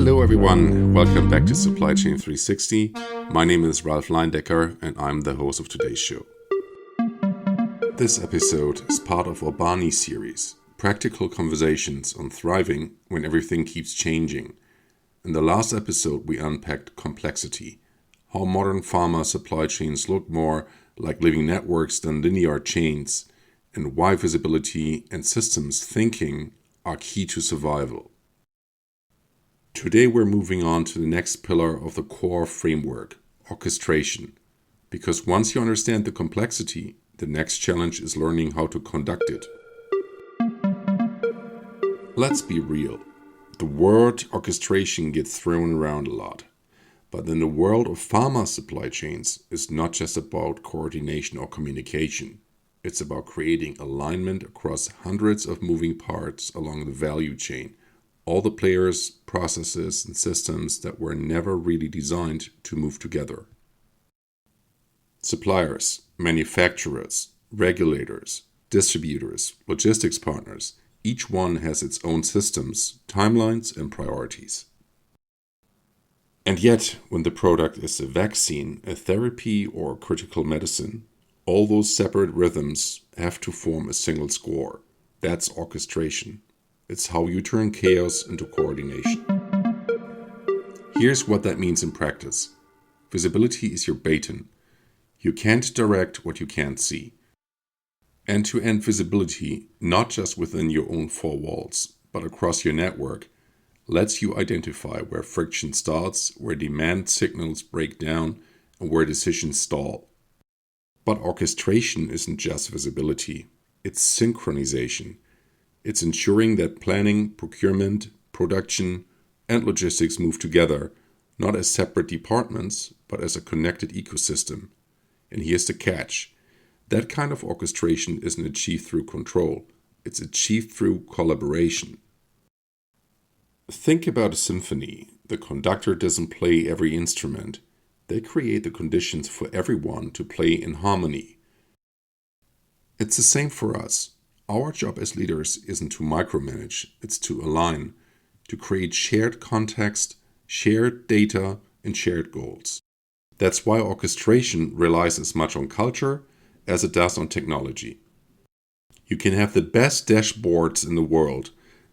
Hello everyone, welcome back to Supply Chain 360. My name is Ralph Leindecker and I'm the host of today's show. This episode is part of our BANI series, Practical Conversations on Thriving When Everything Keeps Changing. In the last episode we unpacked complexity, how modern pharma supply chains look more like living networks than linear chains, and why visibility and systems thinking are key to survival. Today we're moving on to the next pillar of the core framework, orchestration. Because once you understand the complexity, the next challenge is learning how to conduct it. Let's be real. The word orchestration gets thrown around a lot. But in the world of pharma supply chains, it's not just about coordination or communication. It's about creating alignment across hundreds of moving parts along the value chain. All the players, processes, and systems that were never really designed to move together. Suppliers, manufacturers, regulators, distributors, logistics partners, each one has its own systems, timelines, and priorities. And yet, when the product is a vaccine, a therapy, or critical medicine, all those separate rhythms have to form a single score. That's orchestration. It's how you turn chaos into coordination. Here's what that means in practice. Visibility is your baton. You can't direct what you can't see. End-to-end visibility, not just within your own four walls, but across your network, lets you identify where friction starts, where demand signals break down, and where decisions stall. But orchestration isn't just visibility. It's synchronization. It's ensuring that planning, procurement, production, and logistics move together, not as separate departments, but as a connected ecosystem. And here's the catch. That kind of orchestration isn't achieved through control. It's achieved through collaboration. Think about a symphony. The conductor doesn't play every instrument. They create the conditions for everyone to play in harmony. It's the same for us. Our job as leaders isn't to micromanage, it's to align, to create shared context, shared data, and shared goals. That's why orchestration relies as much on culture as it does on technology. You can have the best dashboards in the world,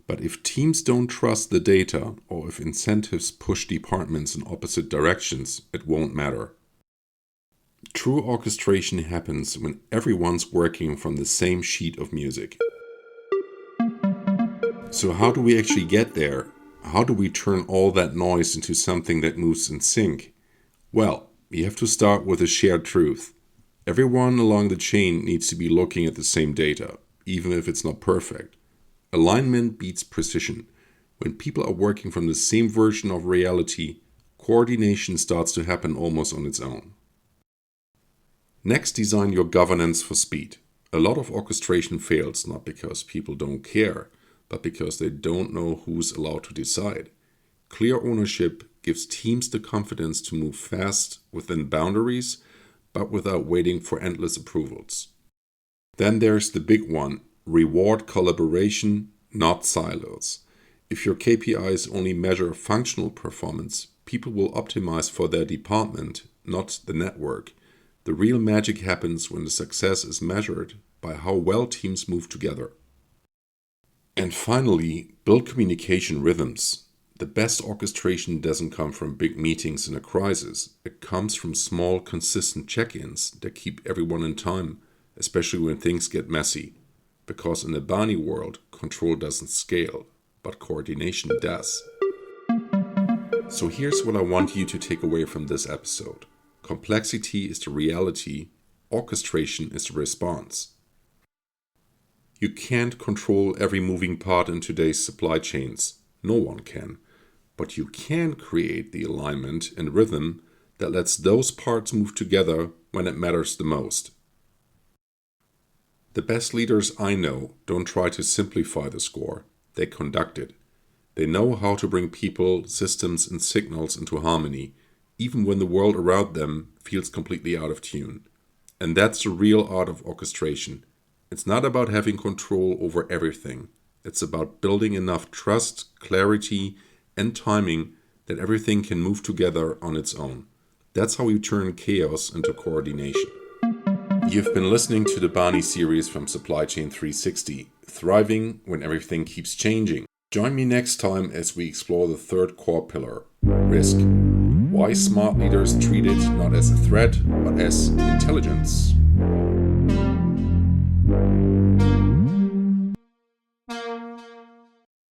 but if teams don't trust the data or if incentives push departments in opposite directions, it won't matter. True orchestration happens when everyone's working from the same sheet of music. So how do we actually get there? How do we turn all that noise into something that moves in sync? Well, we have to start with a shared truth. Everyone along the chain needs to be looking at the same data, even if it's not perfect. Alignment beats precision. When people are working from the same version of reality, coordination starts to happen almost on its own. Next, design your governance for speed. A lot of orchestration fails not because people don't care, but because they don't know who's allowed to decide. Clear ownership gives teams the confidence to move fast within boundaries, but without waiting for endless approvals. Then there's the big one, reward collaboration, not silos. If your KPIs only measure functional performance, people will optimize for their department, not the network. The real magic happens when the success is measured by how well teams move together. And finally, build communication rhythms. The best orchestration doesn't come from big meetings in a crisis. It comes from small, consistent check-ins that keep everyone in time, especially when things get messy. Because in the BANI world, control doesn't scale, but coordination does. So here's what I want you to take away from this episode. Complexity is the reality, orchestration is the response. You can't control every moving part in today's supply chains. No one can. But you can create the alignment and rhythm that lets those parts move together when it matters the most. The best leaders I know don't try to simplify the score. They conduct it. They know how to bring people, systems, and signals into harmony, even when the world around them feels completely out of tune. And that's the real art of orchestration. It's not about having control over everything. It's about building enough trust, clarity, and timing that everything can move together on its own. That's how you turn chaos into coordination. You've been listening to the BANI series from Supply Chain 360, Thriving When Everything Keeps Changing. Join me next time as we explore the third core pillar, risk. Why smart leaders treat it not as a threat, but as intelligence.